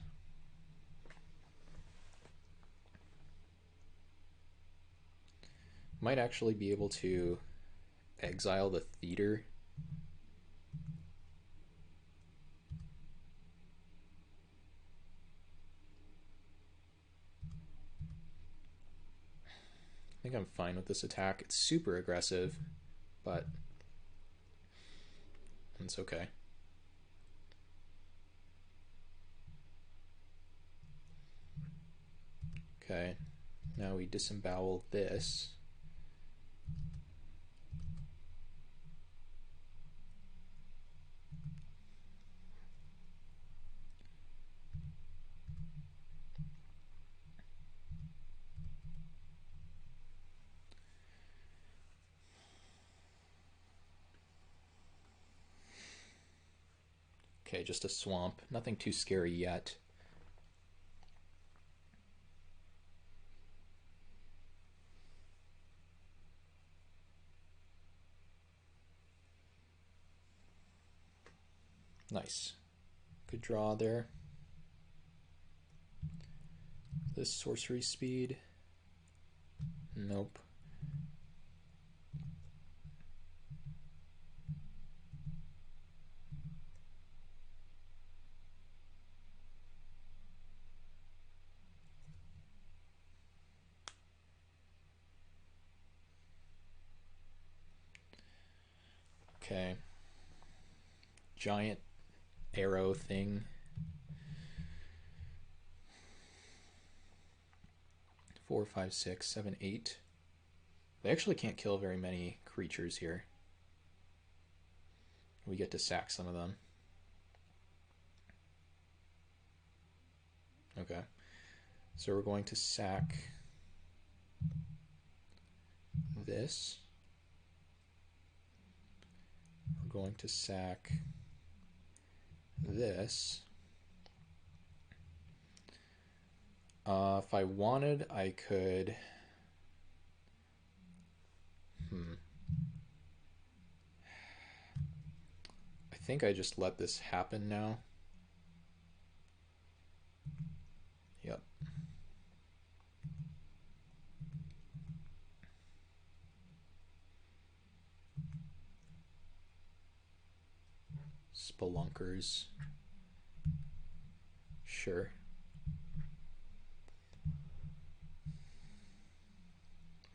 Might actually be able to exile the theater. I think I'm fine with this attack. It's super aggressive, but it's okay. Okay, now we disembowel this. Okay, just a swamp. Nothing too scary yet. Nice. Good draw there. This sorcery speed. Nope. Okay. Giant arrow thing. 4, 5, 6, 7, 8. They actually can't kill very many creatures here. We get to sack some of them. Okay. So we're going to sack this. We're going to sack this. If I wanted, I could... I think I just let this happen now. Yep. Spelunkers. Sure.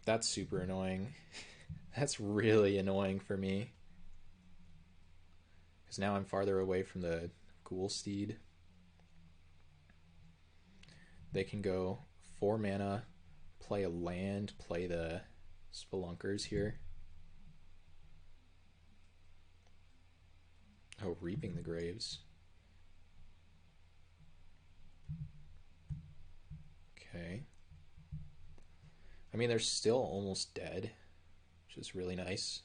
That's super annoying. That's really annoying for me. Because now I'm farther away from the Ghoulsteed. They can go 4 mana, play a land, play the Spelunkers here. Oh, Reaping the Graves. Okay. I I mean, they're still almost dead, which is really nice.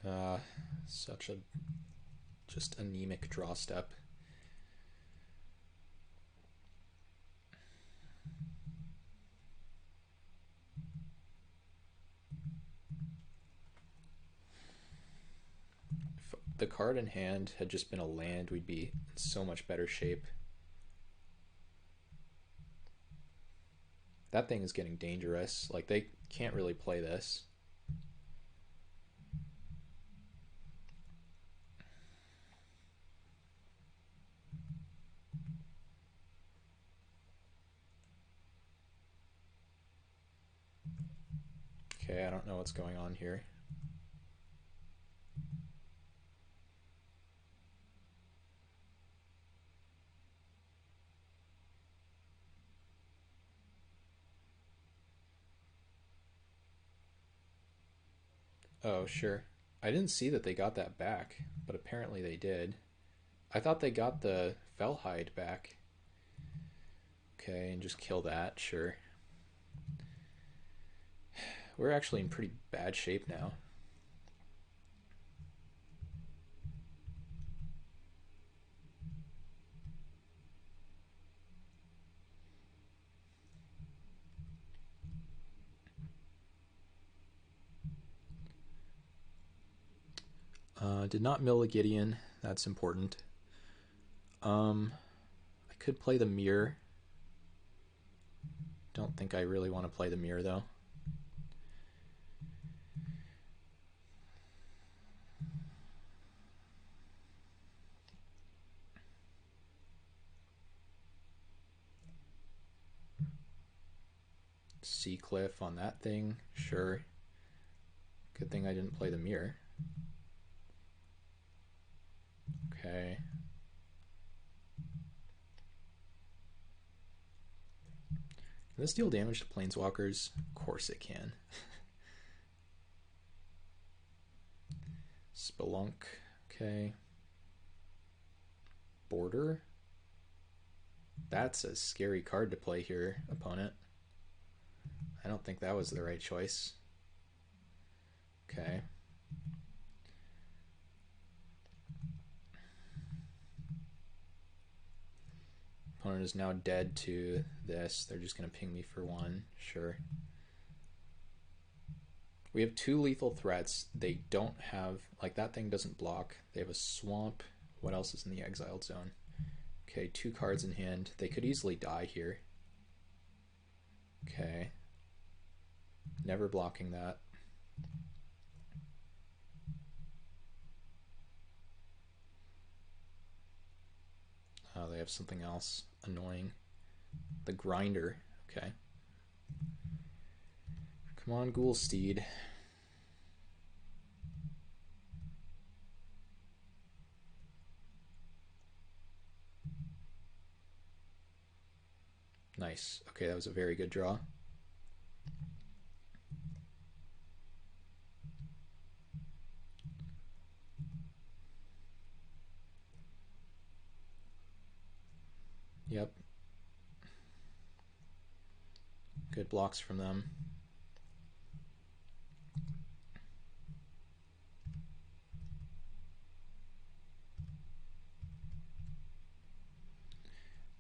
Uh, such a just anemic draw step. If the card in hand had just been a land, we'd be in so much better shape. That thing is getting dangerous. Like, they can't really play this. Okay, I don't know what's going on here. Oh, sure. I didn't see that they got that back, but apparently they did. I thought they got the Fellhide back. Okay, and just kill that, sure. We're actually in pretty bad shape now. Did not mill the Gideon. That's important. I could play the mirror. Don't think I really want to play the mirror though. Seacliff on that thing, sure. Good thing I didn't play the mirror. Okay. Can this deal damage to planeswalkers? Of course it can. Spelunk, okay. Border? That's a scary card to play here, opponent. I don't think that was the right choice. Okay. Opponent is now dead to this. They're just going to ping me for one. Sure. We have 2 lethal threats. They don't have... Like, that thing doesn't block. They have a swamp. What else is in the exiled zone? Okay, 2 cards in hand. They could easily die here. Okay. Never blocking that. Oh, they have something else annoying. The grinder. Okay. Come on, Ghoulsteed. Nice. Okay, that was a very good draw. Yep. Good blocks from them.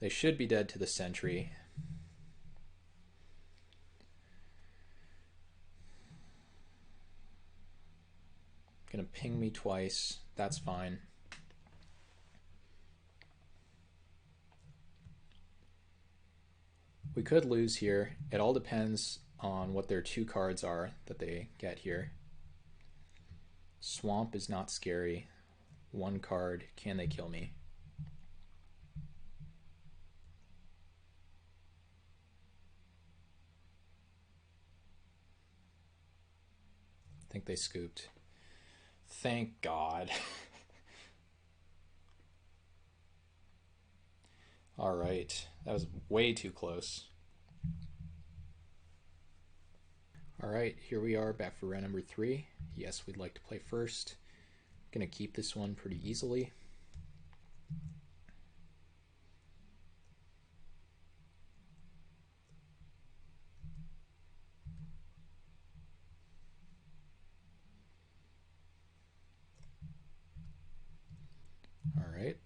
They should be dead to the sentry. Gonna ping me twice. That's fine. We could lose here. It all depends on what their 2 cards are that they get here. Swamp is not scary. 1 card. Can they kill me? I think they scooped. Thank God. All right, that was way too close. All right, here we are back for round number 3. Yes, we'd like to play first. Gonna keep this one pretty easily. All right.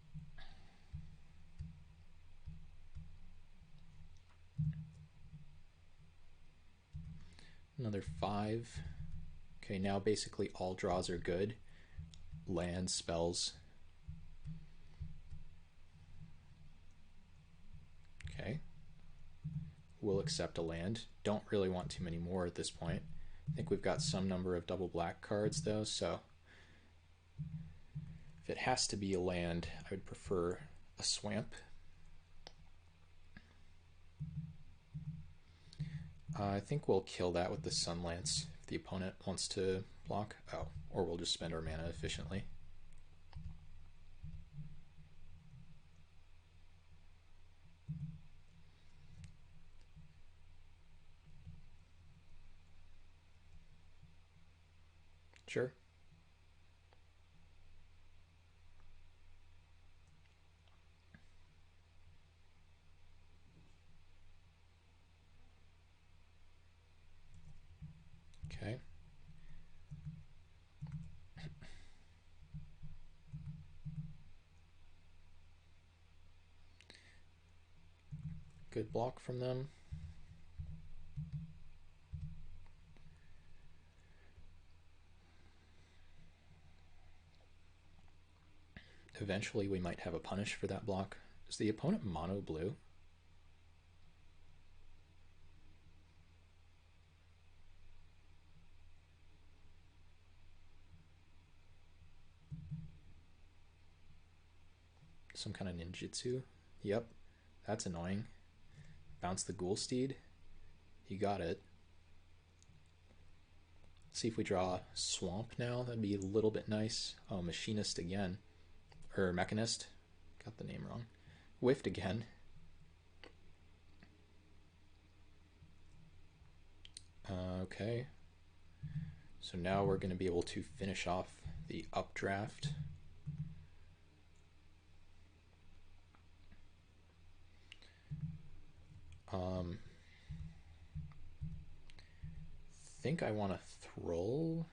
Another 5. Okay, now basically all draws are good. Land, spells. Okay. We'll accept a land. Don't really want too many more at this point. I think we've got some number of double black cards though, so if it has to be a land, I would prefer a swamp. I think we'll kill that with the Sunlance if the opponent wants to block. Oh, or we'll just spend our mana efficiently. Sure. Okay. Good block from them. Eventually we might have a punish for that block. Is the opponent mono blue? Some kind of ninjutsu? Yep, that's annoying. Bounce the Ghoul Steed. You got it. See if we draw Swamp now. That'd be a little bit nice. Oh, Machinist again. Or Mechanist. Got the name wrong. Whiffed again. Okay. So now we're going to be able to finish off the updraft. Think I want to Thrall.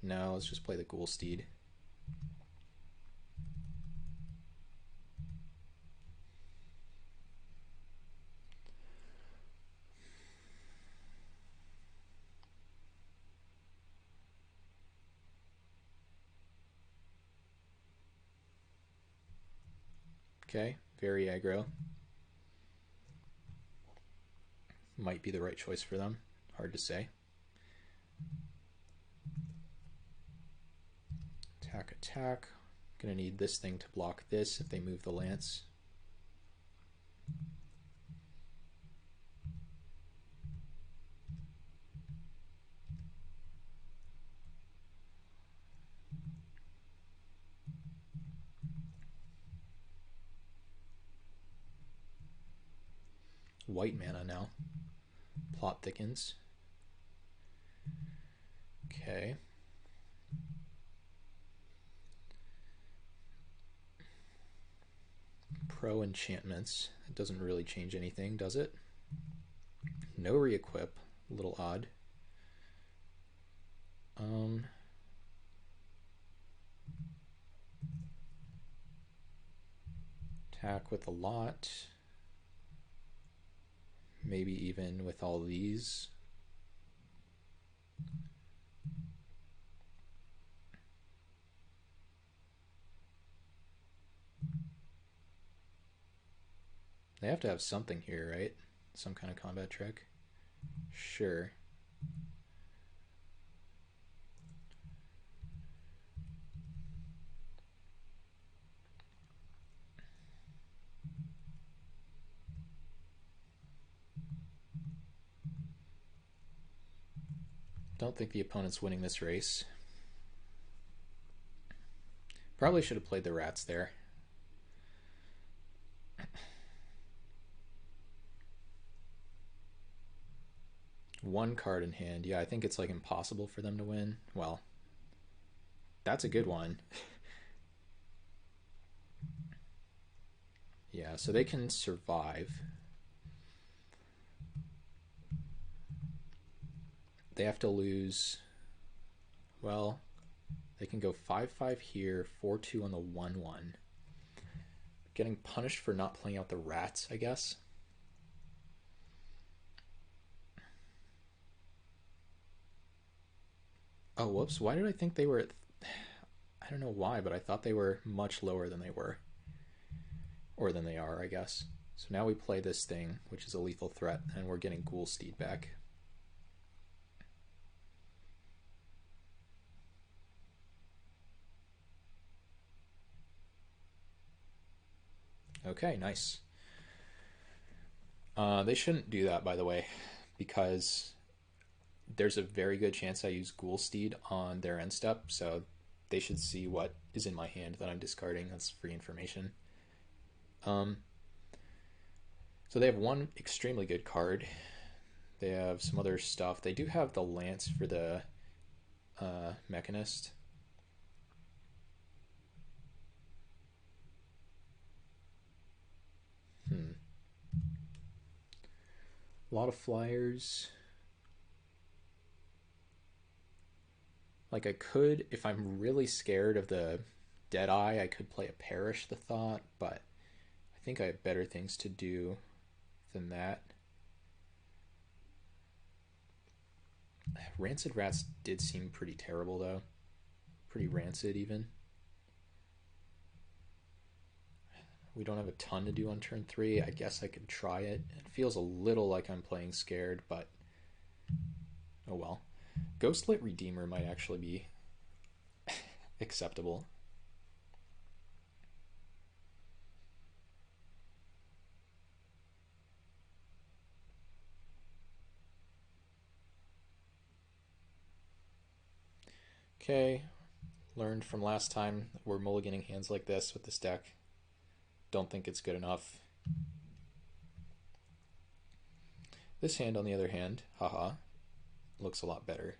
No, let's just play the Ghoul Steed. Okay, very aggro. Might be the right choice for them. Hard to say. Attack, attack. Gonna need this thing to block this if they move the lance. White mana now. Plot thickens. Okay. Pro enchantments. It doesn't really change anything, does it? No re-equip. A little odd. Attack with a lot. Maybe even with all these. They have to have something here, right? Some kind of combat trick. Sure. Don't think the opponent's winning this race. Probably should have played the rats there. one card in hand. Yeah, I think it's like impossible for them to win. Well, that's a good one. Yeah, so they can survive. They have to lose. Well, they can go 5-5 here, 4-2 on the 1-1. Getting punished for not playing out the rats, I guess. Oh, whoops. Why did I think they were at... I don't know why, but I thought they were much lower than they were. Or than they are, I guess. So now we play this thing, which is a lethal threat, and we're getting Ghoulsteed back. Okay, nice. They shouldn't do that, by the way, because there's a very good chance I use Ghoulsteed on their end step, so they should see what is in my hand that I'm discarding. That's free information. So they have one extremely good card. They have some other stuff. They do have the Lance for the Mechanist. A lot of flyers. Like I could, if I'm really scared of the Deadeye, I could play a Perish the Thought, but I think I have better things to do than that. Rancid Rats did seem pretty terrible, though. Pretty rancid, even. We don't have a ton to do on turn 3. I guess I could try it. It feels a little like I'm playing scared, but oh well. Ghostlit Redeemer might actually be acceptable. Okay, learned from last time we're mulliganing hands like this with this deck. Don't think it's good enough. This hand, on the other hand, haha, looks a lot better.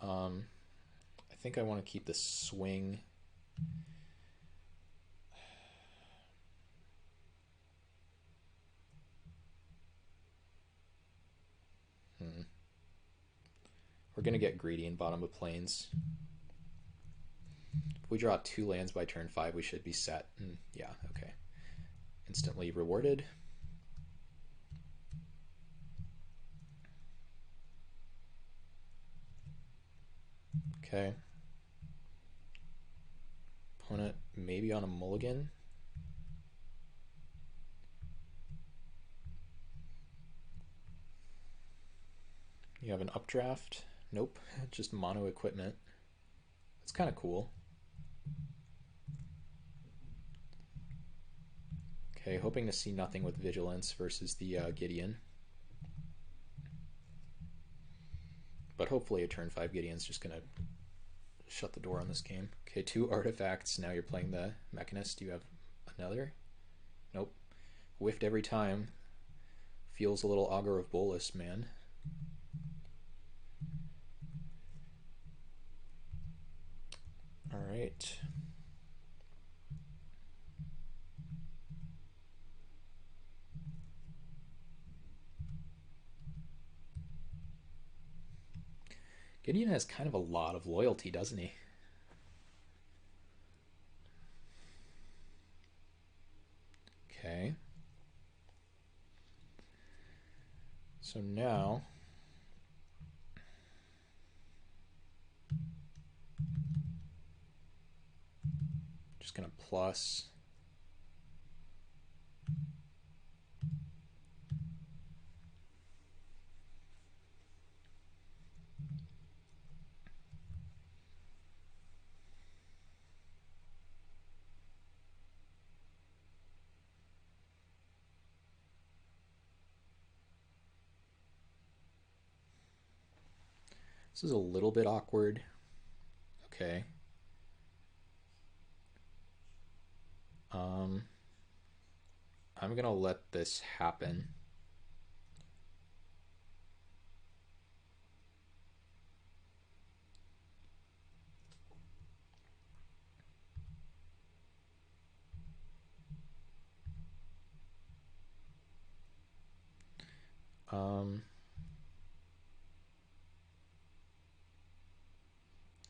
I think I want to keep the swing. We're going to get greedy in bottom of plains. If we draw 2 lands by turn 5, we should be set. Yeah, okay. Instantly rewarded. Okay. Opponent maybe on a mulligan. You have an updraft. Nope, just mono equipment. That's kind of cool. Okay, hoping to see nothing with Vigilance versus the Gideon. But hopefully a turn 5 Gideon's just going to shut the door on this game. Okay, 2 artifacts. Now you're playing the Mechanist. Do you have another? Nope. Whiffed every time. Feels a little Augur of Bolas, man. Alright. Gideon has kind of a lot of loyalty, doesn't he? Okay. So now just gonna plus. This is a little bit awkward. Okay. I'm gonna let this happen.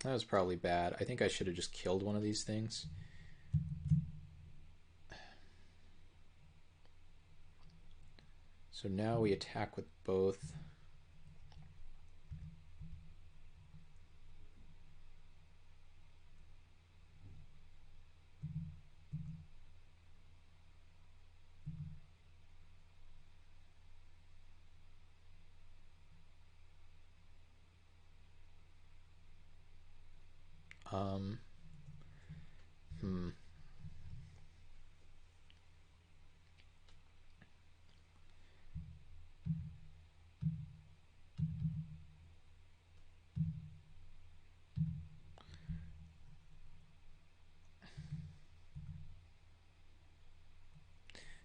That was probably bad. I think I should have just killed one of these things. So now we attack with both. Hmm.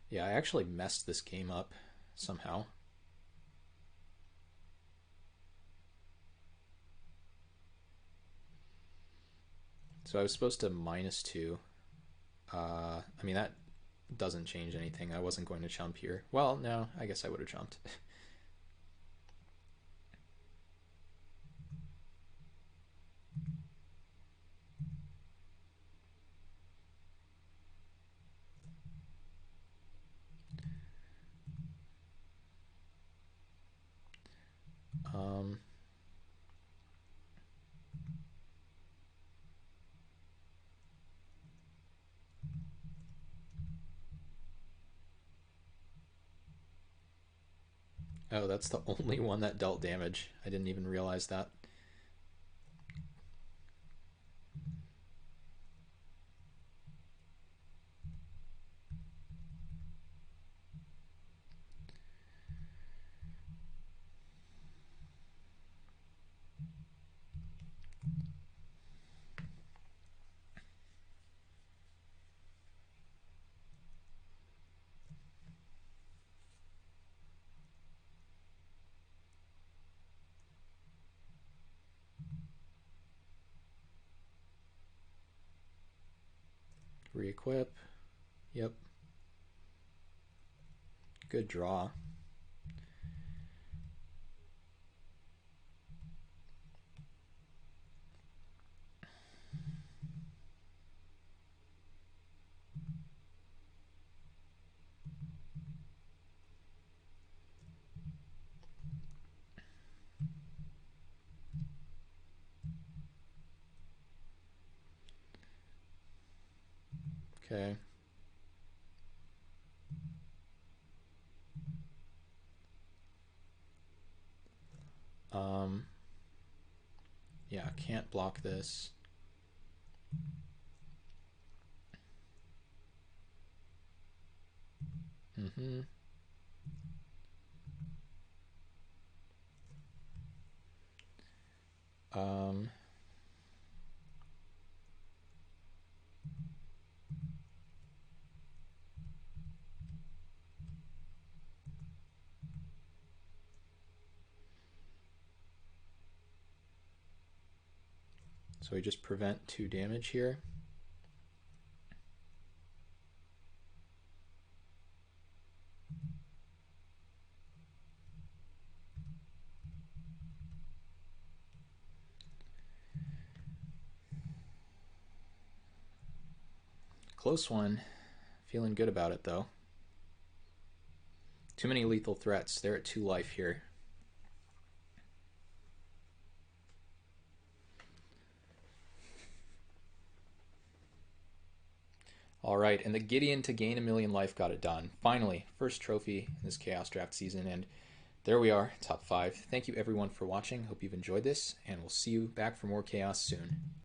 Yeah, I actually messed this game up somehow. So I was supposed to -2. I mean, that doesn't change anything. I wasn't going to jump here. Well, no, I guess I would have jumped. um, oh, that's the only one that dealt damage. I didn't even realize that. Re-equip. Yep. Good draw. Okay. Yeah, can't block this. Mm-hmm. Um, so we just prevent 2 damage here. Close one. Feeling good about it, though. Too many lethal threats. They're at 2 life here. All right, and the Gideon to gain 1,000,000 life got it done. Finally, first trophy in this Chaos Draft season, and there we are, top 5. Thank you everyone for watching. Hope you've enjoyed this, and we'll see you back for more Chaos soon.